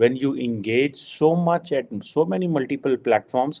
when you engage so much at so many multiple platforms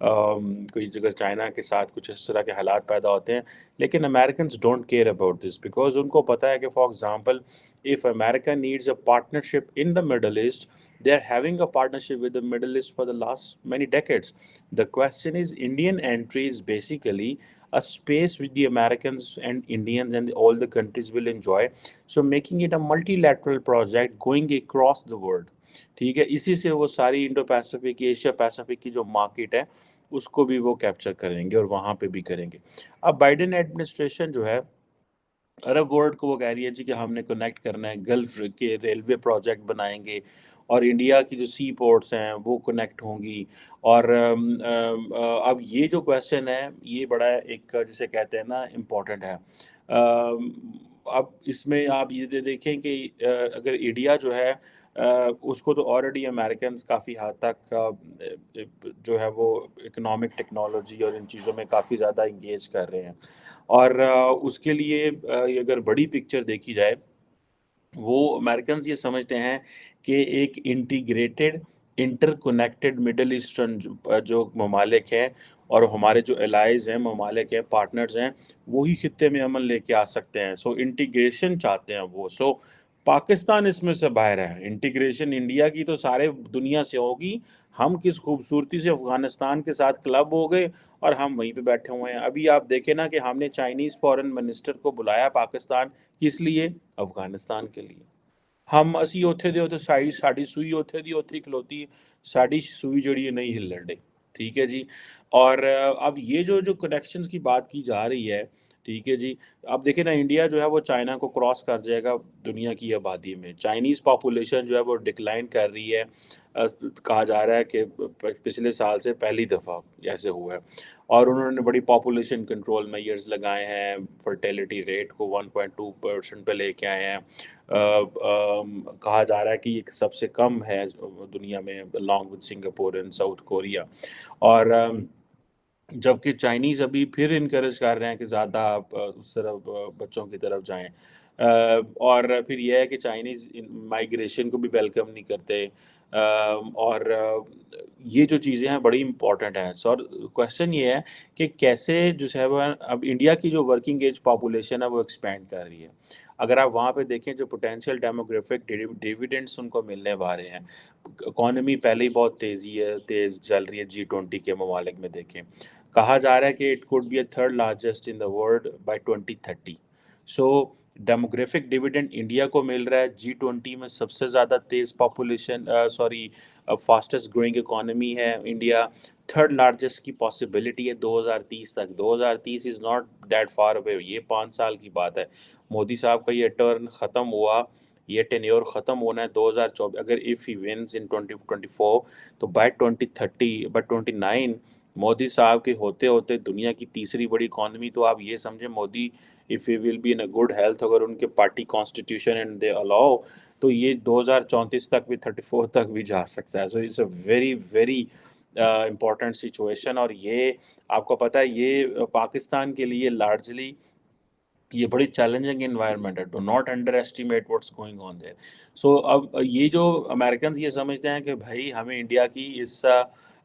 کوئی اگر China کے ساتھ کچھ اس طرح کے حالات پیدا ہوتے ہیں، لیکن Americans don't care about this, because ان کو پتہ ہے کہ for example if America needs a partnership in the Middle East, they are having a partnership with the Middle East for the last many decades. The question is, Indian entry is basically a space with the Americans and Indians and all the countries will enjoy. So making it a multilateral project going across the world. ٹھیک ہے، اسی سے وہ ساری Indo Pacific Asia Pacific کی جو market ہے اس کو بھی وہ کیپچر کریں گے اور وہاں پہ بھی کریں گے۔ اب بائیڈن ایڈمنسٹریشن جو ہے عرب ورلڈ کو وہ کہہ رہی ہے جی کہ ہم نے کنیکٹ کرنا ہے، گلف کے ریلوے پروجیکٹ بنائیں گے اور انڈیا کی جو سی پورٹس ہیں وہ کنیکٹ ہوں گی، اور اب یہ جو کویشچن ہے یہ بڑا ایک جسے کہتے ہیں نا امپورٹنٹ ہے۔ اب اس میں آپ یہ دیکھیں کہ اگر انڈیا جو ہے اس کو تو آلریڈی امریکنز کافی حد تک جو ہے وہ اکنامک ٹیکنالوجی اور ان چیزوں میں کافی زیادہ انگیج کر رہے ہیں، اور اس کے لیے اگر بڑی پکچر دیکھی جائے وہ امریکنز یہ سمجھتے ہیں کہ ایک integrated interconnected middle eastern جو ممالک ہیں اور ہمارے جو الائز ہیں، ممالک ہیں، پارٹنرز ہیں، وہی خطے میں عمل لے کے آ سکتے ہیں۔ سو انٹیگریشن چاہتے ہیں وہ۔ سو پاکستان اس میں سے باہر ہے، انٹیگریشن انڈیا کی تو سارے دنیا سے ہوگی، ہم کس خوبصورتی سے افغانستان کے ساتھ کلب ہو گئے اور ہم وہیں پہ بیٹھے ہوئے ہیں۔ ابھی آپ دیکھیں نا کہ ہم نے چائنیز فورن منسٹر کو بلایا پاکستان، کس لیے؟ افغانستان کے لیے۔ ہم اسی اوتھے دے اوتھے ساڑی سوئی اوتھے دی اوتھے کھلوتی، ساڑی سوئی جڑی ہے نہیں ہلن ڈے، ٹھیک ہے جی۔ اور اب یہ جو کنیکشنز کی بات کی جا رہی ہے، ٹھیک ہے جی، اب دیکھیں نا انڈیا جو ہے وہ چائنا کو کراس کر جائے گا دنیا کی آبادی میں۔ چائنیز پاپولیشن جو ہے وہ ڈکلائن کر رہی ہے، کہا جا رہا ہے کہ پچھلے سال سے پہلی دفعہ ایسے ہوا ہے، اور انہوں نے بڑی پاپولیشن کنٹرول میئرز لگائے ہیں، فرٹیلیٹی ریٹ کو 1.2% پہ لے کے آئے ہیں۔ کہا جا رہا ہے کہ یہ سب سے کم ہے دنیا میں along with Singapore and south Korea, اور جبکہ چائنیز ابھی پھر انکریج کر رہے ہیں کہ زیادہ آپ اس طرف بچوں کی طرف جائیں، اور پھر یہ ہے کہ چائنیز مائیگریشن کو بھی ویلکم نہیں کرتے، اور یہ جو چیزیں ہیں بڑی امپورٹنٹ ہیں۔ سو کویشچن یہ ہے کہ کیسے جو ہے وہ اب انڈیا کی جو ورکنگ ایج پاپولیشن ہے وہ ایکسپینڈ کر رہی ہے۔ اگر آپ وہاں پہ دیکھیں جو پوٹینشیل ڈیموگرافک ڈیویڈنڈس ان کو ملنے والے ہیں، اکانومی پہلے ہی بہت تیز چل رہی ہے، G20 کے ممالک میں دیکھیں، کہا جا رہا ہے کہ it could be a third largest in the world by 2030۔ So demographic dividend India کو مل رہا ہے، G20 میں سب سے زیادہ تیز پاپولیشن فاسٹسٹ گروئنگ اکانومی ہے انڈیا، تھرڈ لارجسٹ کی پاسبلٹی ہے 2030 تک۔ 2030 is not that far away, یہ 5 سال کی بات ہے۔ مودی صاحب کا یہ ٹرن ختم ہوا، یہ ٹینیور ختم ہونا ہے 2024، اگر اف ہی ونز ان 2024 تو بائی 2030 بائی 29 مودی صاحب کے ہوتے ہوتے دنیا کی تیسری بڑی اکانومی، تو آپ یہ سمجھیں Modi if he will be in a good health, اگر ان کے party constitution and they allow, تو یہ 2034 تک بھی 34 تک بھی جا سکتا ہے۔ So it's a very very important situation, اور یہ آپ کو پتہ ہے یہ پاکستان کے لیے لارجلی یہ بڑی چیلنجنگ انوائرمنٹ ہے۔ Do not underestimate what's going on there. So اب یہ جو امریکنز یہ سمجھتے ہیں کہ بھائی ہمیں انڈیا کی اس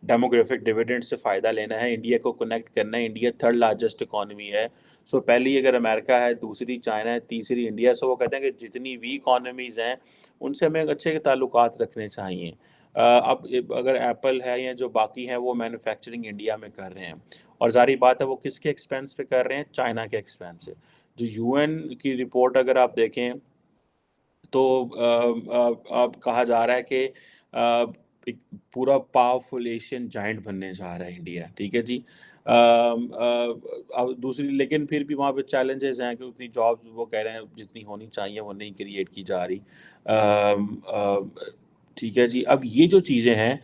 ڈیموگرافک ڈیویڈنڈ سے فائدہ لینا ہے، انڈیا کو کنیکٹ کرنا ہے، انڈیا تھرڈ لارجسٹ اکانومی ہے۔ سو پہلی اگر امریکہ ہے، دوسری چائنا ہے، تیسری انڈیا۔ سو وہ کہتے ہیں کہ جتنی بھی اکانومیز ہیں ان سے ہمیں اچھے تعلقات رکھنے چاہیے۔ اب اگر ایپل ہے یا جو باقی ہیں وہ مینوفیکچرنگ انڈیا میں کر رہے ہیں، اور ظاہری بات ہے وہ کس کے ایکسپینس پہ کر رہے ہیں؟ چائنا کے ایکسپینس سے۔ جو یو این کی رپورٹ اگر آپ دیکھیں تو اب کہا جا رہا ہے کہ ایک پورا پاورفل ایشین جائنٹ بننے جا رہا ہے انڈیا، ٹھیک ہے جی۔ اب دوسری لیکن پھر بھی وہاں پہ چیلنجز ہیں کہ اتنی جابز وہ کہہ رہے ہیں جتنی ہونی چاہیے وہ نہیں کریٹ کی جا رہی، ٹھیک ہے جی۔ اب یہ جو چیزیں ہیں،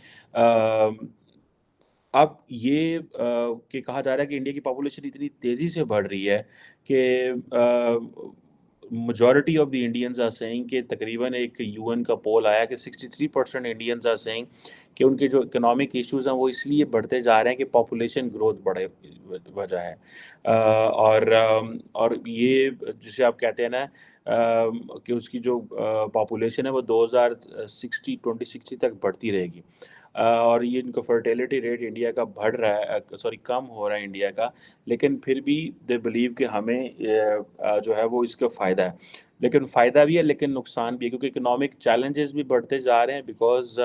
اب یہ کہ کہا جا رہا ہے کہ انڈیا کی پاپولیشن اتنی تیزی سے بڑھ رہی ہے کہ majority of the Indians are seeing کہ تقریباً ایک یو این کا پول آیا کہ 63% انڈینز آر سیئنگ کہ ان کے جو اکنامک ایشوز ہیں وہ اس لیے بڑھتے جا رہے ہیں کہ پاپولیشن گروتھ بڑھے وجہ ہے، اور یہ جسے آپ کہتے ہیں نا کہ اس کی جو پاپولیشن ہے وہ 2060 تک بڑھتی رہے گی۔ اور یہ ان کا فرٹیلیٹی ریٹ انڈیا کا بڑھ رہا ہے، سوری کم ہو رہا ہے انڈیا کا، لیکن پھر بھی دے بلیو کہ ہمیں جو ہے وہ اس کا فائدہ ہے، لیکن فائدہ بھی ہے لیکن نقصان بھی ہے، کیونکہ اکنامک چیلنجز بھی بڑھتے جا رہے ہیں، بیکاز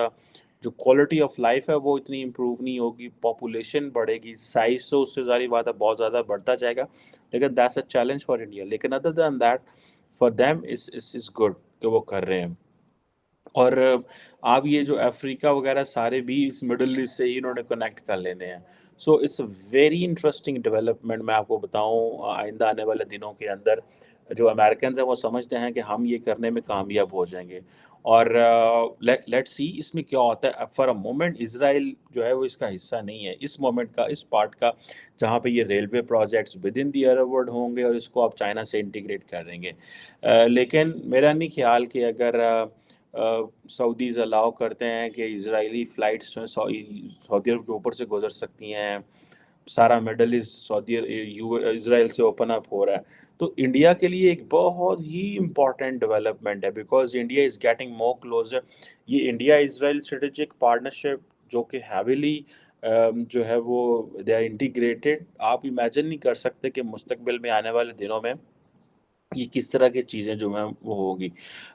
جو کوالٹی آف لائف ہے وہ اتنی امپروو نہیں ہوگی، پاپولیشن بڑھے گی، سائز تو اس سے ظاہری بات ہے بہت زیادہ بڑھتا جائے گا، لیکن that's a challenge for India, لیکن other than that for them is good کہ وہ کر رہے ہیں۔ اور آپ یہ جو افریقہ وغیرہ سارے بھی اس مڈل ایسٹ سے ہی انہوں نے کنیکٹ کر لینے ہیں، so it's a very interesting development. میں آپ کو بتاؤں آئندہ آنے والے دنوں کے اندر جو امریکنز ہیں وہ سمجھتے ہیں کہ ہم یہ کرنے میں کامیاب ہو جائیں گے، اور لیٹ سی اس میں کیا ہوتا ہے۔ فار اے مومنٹ اسرائیل جو ہے وہ اس کا حصہ نہیں ہے، اس مومنٹ کا، اس پارٹ کا، جہاں پہ یہ railway projects with in the Arab world ہوں گے اور اس کو آپ چائنا سے انٹیگریٹ کر دیں گے۔ لیکن میرا نہیں خیال کہ اگر سعودیز الاؤ کرتے ہیں کہ اسرائیلی فلائٹس جو ہیں سعودی عرب کے اوپر سے گزر سکتی ہیں، سارا مڈل ایسٹ اسرائیل سے اوپن اپ ہو رہا ہے، تو انڈیا کے لیے ایک بہت ہی امپورٹنٹ ڈیولپمنٹ ہے، because India is getting more closer. یہ انڈیا اسرائیل اسٹریٹجک پارٹنرشپ جو کہ ہیویلی جو ہے وہ دے آر انٹیگریٹڈ، آپ امیجن نہیں کر سکتے کہ مستقبل میں آنے والے دنوں میں یہ کس طرح کی چیزیں جو ہیں وہ ہوگی۔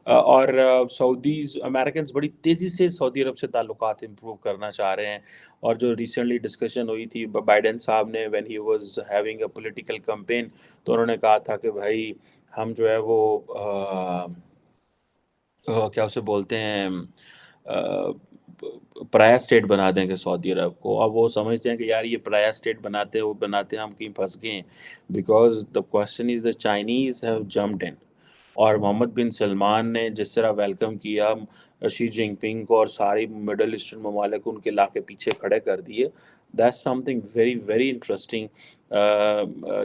اور سعودیز امریکنز بڑی تیزی سے سعودی عرب سے تعلقات امپروو کرنا چاہ رہے ہیں، اور جو ریسنٹلی ڈسکشن ہوئی تھی بائیڈن صاحب نے when he was having a political campaign, تو انہوں نے کہا تھا کہ بھائی ہم جو ہے وہ کیا اسے بولتے ہیں پرایا اسٹیٹ بنا دیں گے سعودی عرب کو۔ اب وہ سمجھتے ہیں کہ یار یہ پرایا اسٹیٹ بناتے ہیں ہم کہیں پھنس گئے ہیں، because the question is the Chinese have jumped in, اور محمد بن سلمان نے جس طرح ویلکم کیا شی جن پنگ کو اور ساری مڈل ایسٹرن ممالک ان کے لا کے پیچھے کھڑے کر دیے، that's some thing very very interesting,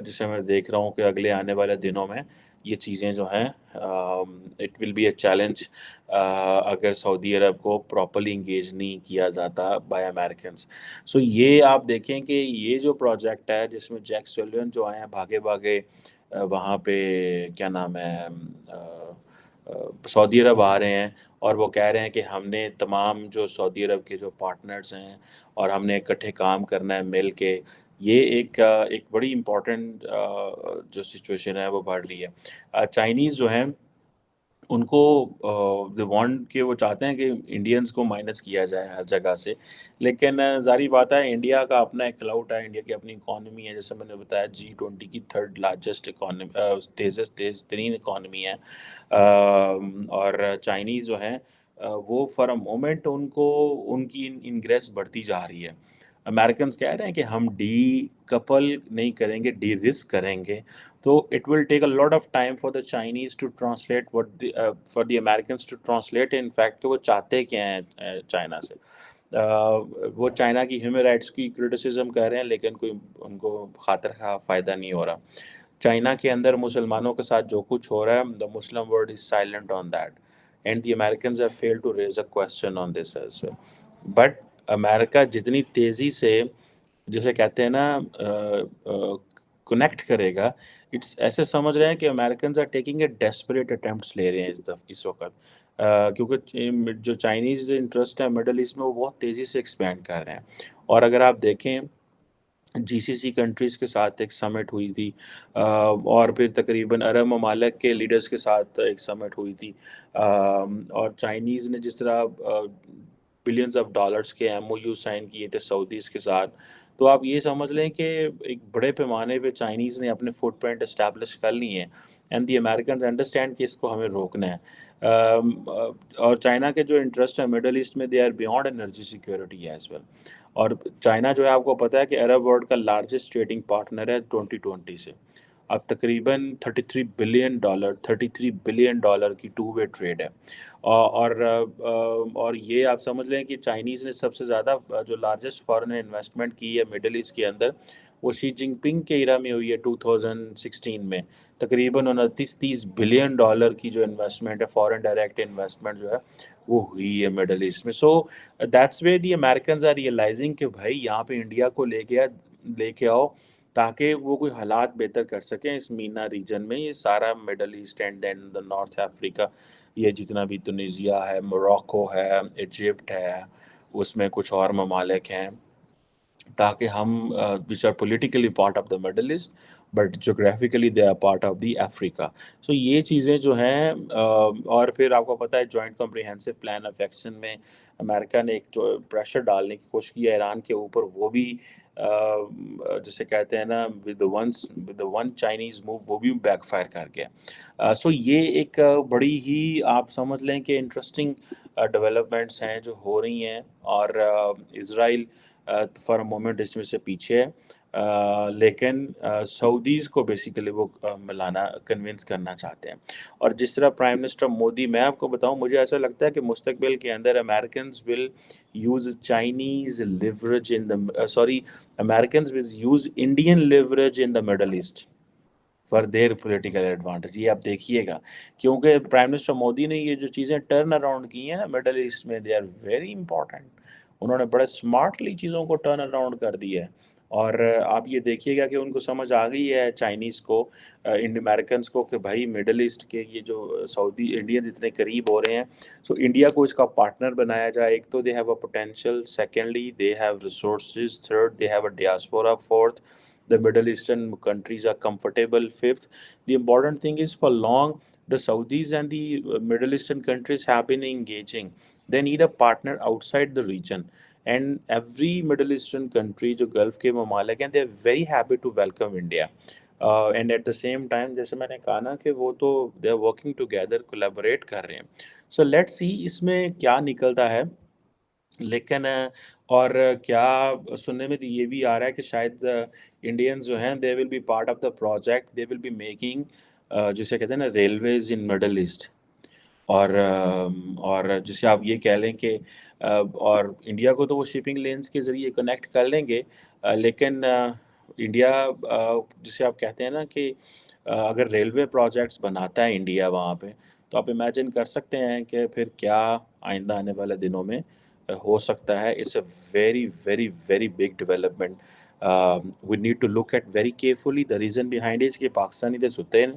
جسے میں دیکھ رہا ہوں کہ اگلے آنے والے دنوں میں یہ چیزیں جو ہیں it will be a challenge اگر سعودی عرب کو پراپرلی انگیج نہیں کیا جاتا بائی امیریکنس۔ سو یہ آپ دیکھیں کہ یہ جو پروجیکٹ ہے جس میں جیک سیلون جو آئے ہیں بھاگے بھاگے وہاں پہ کیا نام ہے سعودی عرب آ رہے ہیں، اور وہ کہہ رہے ہیں کہ ہم نے تمام جو سعودی عرب کے جو پارٹنرز ہیں اور ہم نے اکٹھے کام کرنا ہے مل کے، یہ ایک بڑی امپورٹنٹ جو سچویشن ہے وہ بڑھ رہی ہے۔ چائنیز جو ہیں ان کو دے وانٹ کہ وہ چاہتے ہیں کہ انڈینز کو مائنس کیا جائے ہر جگہ سے، لیکن ظاہری بات ہے انڈیا کا اپنا ایک کلاؤٹ ہے، انڈیا کی اپنی اکانومی ہے، جیسے میں نے بتایا G20 کی تھرڈ لارجسٹ اکانومی، تیز ترین اکانومی ہے، اور چائنیز جو ہیں وہ فار اے مومنٹ ان کی انگریس بڑھتی جا رہی ہے۔ امریکنز کہہ رہے ہیں کہ ہم ڈی کپل نہیں کریں گے، ڈی رسک کریں گے، تو it will take a lot of time for the Chinese to translate what for the Americans to translate in fact کہ وہ چاہتے کیا ہیں چائنا سے۔ وہ چائنا کی ہیومن رائٹس کی کرٹیسزم کر رہے ہیں، لیکن کوئی ان کو خاطر خواہ فائدہ نہیں ہو رہا۔ چائنا کے اندر مسلمانوں کے ساتھ جو کچھ ہو رہا ہے، the Muslim world is silent on that, and the Americans have failed to raise a question on this as well. But امریکہ جتنی تیزی سے جسے کہتے ہیں نا کنیکٹ کرے گا، اٹس ایسے سمجھ رہے ہیں کہ Americans are taking a desperate attempts لے رہے ہیں اس وقت، کیونکہ جو چائنیز انٹرسٹ ہے مڈل ایسٹ میں وہ بہت تیزی سے ایکسپینڈ کر رہے ہیں، اور اگر آپ دیکھیں GCC کنٹریز کے ساتھ ایک سمٹ ہوئی تھی، اور پھر تقریباً عرب ممالک کے لیڈرز کے ساتھ ایک سمٹ ہوئی تھی، اور چائنیز نے جس طرح بلینز آف ڈالرز کے MOU سائن کیے تھے سعودیز کے ساتھ، تو آپ یہ سمجھ لیں کہ ایک بڑے پیمانے پہ چائنیز نے اپنے فٹ پرنٹ اسٹیبلش کر لی ہیں، اینڈ دی امیریکنز انڈرسٹینڈ کہ اس کو ہمیں روکنا ہے۔ اور چائنا کے جو انٹرسٹ ہے مڈل ایسٹ میں، they are beyond energy security as well, اور چائنا جو ہے آپ کو پتہ ہے کہ عرب ورلڈ کا لارجسٹ ٹریڈنگ پارٹنر ہے 2020 سے، اب تقریباً $33 بلین کی ٹو وے ٹریڈ ہے، اور یہ آپ سمجھ لیں کہ چائنیز نے سب سے زیادہ جو لارجسٹ فارن انویسٹمنٹ کی ہے مڈل ایسٹ کے اندر، وہ شی جن پنگ کے ایرا میں ہوئی ہے 2016 میں، تقریباً 29-30 بلین ڈالر کی جو انویسٹمنٹ ہے، فارن ڈائریکٹ انویسٹمنٹ جو ہے وہ ہوئی ہے مڈل ایسٹ میں۔ So that's way the Americans are realising کہ بھائی یہاں پہ انڈیا کو لے کے آؤ تاکہ وہ کوئی حالات بہتر کر سکیں اس مینا ریجن میں، یہ سارا Middle East and then the North Africa, یہ جتنا بھی تنیزیا ہے، موراکو ہے، ایجپٹ ہے، اس میں کچھ اور ممالک ہیں، تاکہ ہم which are politically part of the Middle East but geographically they are part of the Africa. So یہ چیزیں جو ہیں اور پھر آپ کو پتہ ہے joint comprehensive plan of action میں امریکہ نے ایک جو پریشر ڈالنے کی کوشش کی ہے ایران کے اوپر، وہ بھی جسے کہتے ہیں نا ود ون چائنیز موو، وہ بھی بیک فائر کر گیا. سو یہ ایک بڑی ہی آپ سمجھ لیں کہ انٹرسٹنگ ڈیولپمنٹس ہیں جو ہو رہی ہیں، اور اسرائیل فار اے مومنٹ اس میں سے پیچھے ہے، لیکن سعودیز کو بیسیکلی وہ ملانا کنونس کرنا چاہتے ہیں. اور جس طرح پرائم منسٹر مودی، میں آپ کو بتاؤں مجھے ایسا لگتا ہے کہ مستقبل کے اندر Americans will use Chinese leverage in the Americans will use Indian leverage in the Middle East for their political advantage. یہ آپ دیکھیے گا، کیونکہ پرائم منسٹر مودی نے یہ جو چیزیں ٹرن اراؤنڈ کی ہیں نا مڈل ایسٹ میں، دے آر ویری امپورٹنٹ. انہوں نے بڑے اسمارٹلی چیزوں کو ٹرن اراؤنڈ کر دیا ہے. اور آپ یہ دیکھیے گا کہ ان کو سمجھ آ گئی ہے چائنیز کو، امریکنس کو، کہ بھائی مڈل ایسٹ کے یہ جو سعودی انڈینز اتنے قریب ہو رہے ہیں، سو انڈیا کو اس کا پارٹنر بنایا جائے. ایک تو they have a potential, secondly they have resources, third they have a diaspora, fourth the Middle Eastern countries are comfortable, fifth the important thing is for long the Saudis and the Middle Eastern countries have been engaging. They need a partner outside the region, and every Middle Eastern country جو golf کے ممالک ہیں they are very happy to welcome India. And at the same time جیسے میں نے کہا نا کہ وہ تو they are working together, collaborate کر رہے ہیں. So let's see اس میں کیا نکلتا ہے. لیکن اور کیا سننے میں یہ بھی آ رہا ہے کہ شاید انڈینز جو ہیں they will be part of the project, they will be making جسے کہتے ہیں نا ریلویز ان مڈل ایسٹ. اور جسے آپ یہ کہہ لیں کہ اور انڈیا کو تو وہ شپنگ لینز کے ذریعے کنیکٹ کر لیں گے، لیکن انڈیا جسے آپ کہتے ہیں نا کہ اگر ریلوے پروجیکٹس بناتا ہے انڈیا وہاں پہ، تو آپ امیجن کر سکتے ہیں کہ پھر کیا آئندہ آنے والے دنوں میں ہو سکتا ہے. It's a very very very big development. We need to look at very carefully the reason behind is کہ پاکستانی تو ستے ہیں،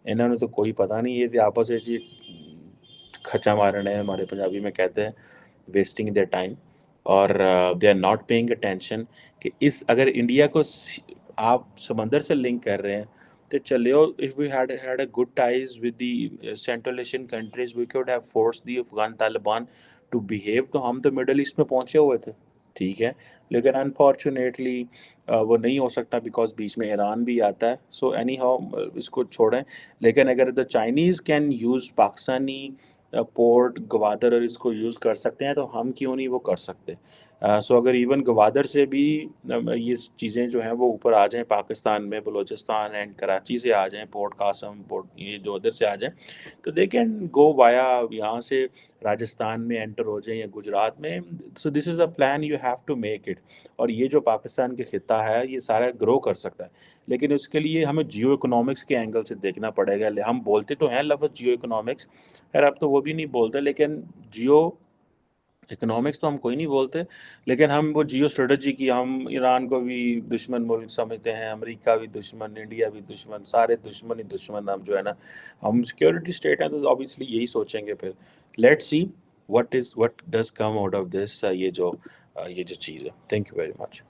انہوں نے تو کوئی پتہ نہیں، یہ آپس میں کھچا مارنے ہیں ہمارے پنجابی میں کہتے ہیں، ویسٹنگ دیئر ٹائم. اور they are not paying attention کہ اس اگر انڈیا کو آپ سمندر سے لنک کر رہے ہیں تو چلیو if we had a good ties with the Central Asian countries we could have forced the Afghan Taliban to behave. تو ہم تو مڈل ایسٹ میں پہنچے ہوئے تھے، ٹھیک ہے، لیکن انفارچونیٹلی وہ نہیں ہو سکتا بیکاز بیچ میں ایران بھی آتا ہے. سو اینی ہاؤ اس کو چھوڑیں. لیکن اگر the Chinese can use Pakistani port Gwadar اور اس کو یوز کر سکتے ہیں تو ہم کیوں نہیں وہ کر سکتے. سو اگر ایون گوادر سے بھی یہ چیزیں جو ہیں وہ اوپر آ جائیں پاکستان میں، بلوچستان اینڈ کراچی سے آ جائیں، پورٹ قاسم پورٹ یہ جو ادھر سے آ جائیں، تو دے کین گو وایا یہاں سے راجستھان میں انٹر ہو جائیں یا گجرات میں. So this is a plan you have to make it. اور یہ جو پاکستان کے خطہ ہے یہ سارا گرو کر سکتا ہے، لیکن اس کے لیے ہمیں جیو اکنامکس کے اینگل سے دیکھنا پڑے گا. ہم بولتے تو ہیں لفظ جیو اکنامکس، خیر اب تو وہ بھی نہیں بولتے، لیکن جیو اکنامکس تو ہم کوئی نہیں بولتے، لیکن ہم وہ جیو اسٹریٹجی کی، ہم ایران کو بھی دشمن ملک سمجھتے ہیں، امریکہ بھی دشمن، انڈیا بھی دشمن، سارے دشمن ہی دشمن. ہم جو ہے نا ہم سیکورٹی اسٹیٹ ہیں تو obviously یہی سوچیں گے. پھر let see what does come out of this, یہ جو چیز ہے. Thank you very much.